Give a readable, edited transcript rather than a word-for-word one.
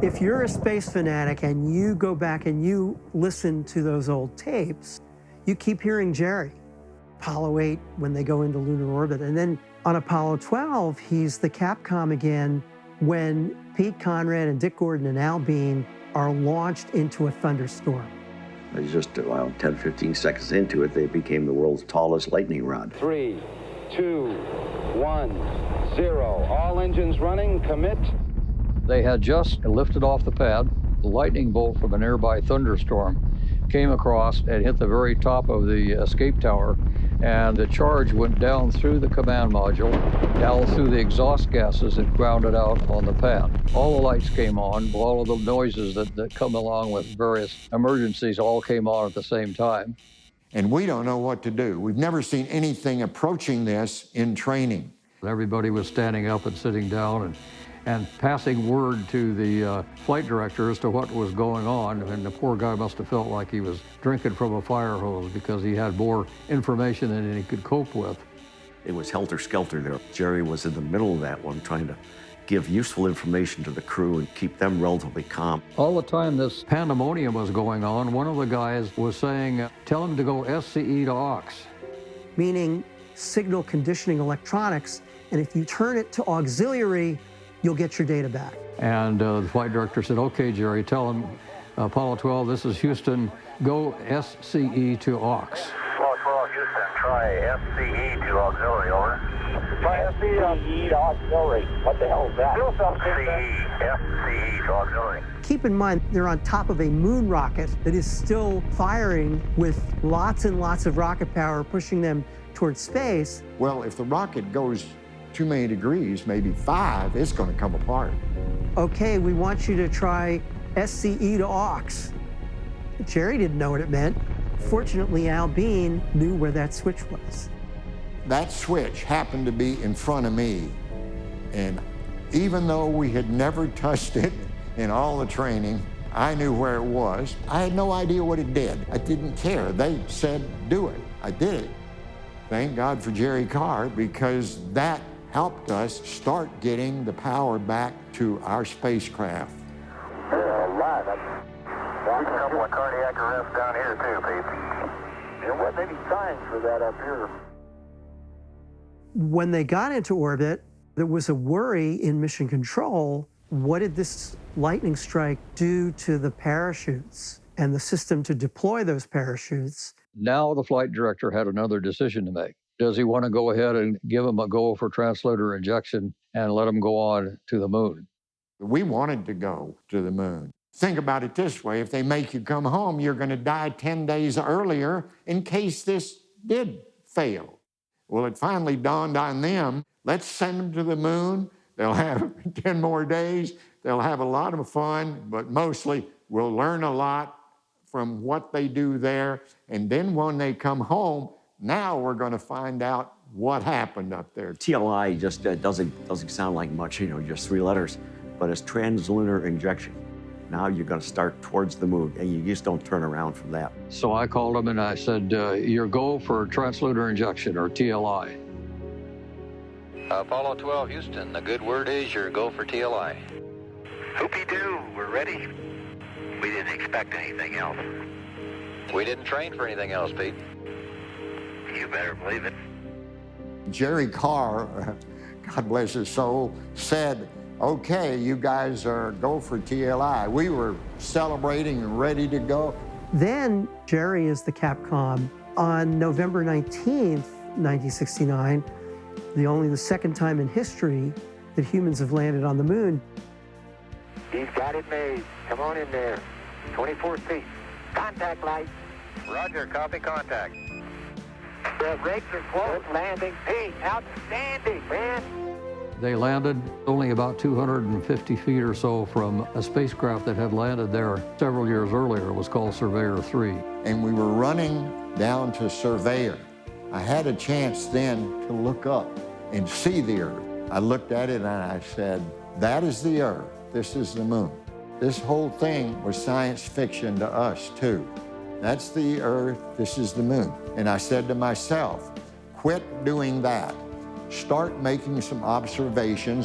If you're a space fanatic and you go back and you listen to those old tapes, you keep hearing Jerry. Apollo 8 when they go into lunar orbit. And then on Apollo 12, he's the Capcom again when Pete Conrad and Dick Gordon and Al Bean are launched into a thunderstorm. It's just 10, 15 seconds into it, they became the world's tallest lightning rod. 3, 2, 1, 0. All engines running, commit. They had just lifted off the pad. The lightning bolt from a nearby thunderstorm came across and hit the very top of the escape tower, and the charge went down through the command module, down through the exhaust gases and grounded out on the pad. All the lights came on, all of the noises that come along with various emergencies all came on at the same time. And we don't know what to do. We've never seen anything approaching this in training. Everybody was standing up and sitting down and passing word to the flight director as to what was going on, and the poor guy must have felt like he was drinking from a fire hose because he had more information than he could cope with. It was helter-skelter there. Jerry was in the middle of that one, trying to give useful information to the crew and keep them relatively calm. All the time this pandemonium was going on, one of the guys was saying, tell him to go SCE to aux. Meaning signal conditioning electronics, and if you turn it to auxiliary, you'll get your data back. And the flight director said, okay, Jerry, tell him, Apollo 12, this is Houston, go SCE to aux. Apollo 12, Houston, try SCE to auxiliary, over. Try SCE to auxiliary. What the hell is that? SCE to auxiliary. Keep in mind, they're on top of a moon rocket that is still firing with lots and lots of rocket power pushing them towards space. Well, if the rocket goes too many degrees, maybe 5, it's going to come apart. Okay, we want you to try SCE to aux. Jerry didn't know what it meant. Fortunately, Al Bean knew where that switch was. That switch happened to be in front of me. And even though we had never touched it in all the training, I knew where it was. I had no idea what it did. I didn't care. They said, do it. I did it. Thank God for Jerry Carr, because that helped us start getting the power back to our spacecraft. All right. There's a couple of cardiac arrests down here too, Pete. There wasn't any signs for that up here. When they got into orbit, there was a worry in mission control. What did this lightning strike do to the parachutes and the system to deploy those parachutes? Now the flight director had another decision to make. Does he want to go ahead and give him a go for translunar injection and let him go on to the moon? We wanted to go to the moon. Think about it this way. If they make you come home, you're going to die 10 days earlier in case this did fail. Well, it finally dawned on them, let's send them to the moon. They'll have 10 more days. They'll have a lot of fun, but mostly we'll learn a lot from what they do there. And then when they come home, now we're going to find out what happened up there. TLI just doesn't sound like much, just 3 letters, but it's translunar injection. Now you're going to start towards the moon, and you just don't turn around from that. So I called him and I said, your go for translunar injection, or TLI. Apollo 12, Houston, the good word is your go for TLI. Hoopy-doo, we're ready. We didn't expect anything else. We didn't train for anything else, Pete. You better believe it. Jerry Carr, God bless his soul, said, okay, you guys are go for TLI. We were celebrating and ready to go. Then Jerry is the Capcom. On November 19th, 1969, the second time in history that humans have landed on the moon. He's got it made. Come on in there. 24 feet. Contact light. Roger, copy contact. The brakes are close. Landing. Pete, outstanding, man. They landed only about 250 feet or so from a spacecraft that had landed there several years earlier. It was called Surveyor 3. And we were running down to Surveyor. I had a chance then to look up and see the Earth. I looked at it and I said, that is the Earth. This is the moon. This whole thing was science fiction to us, too. That's the Earth, this is the moon. And I said to myself, quit doing that. Start making some observations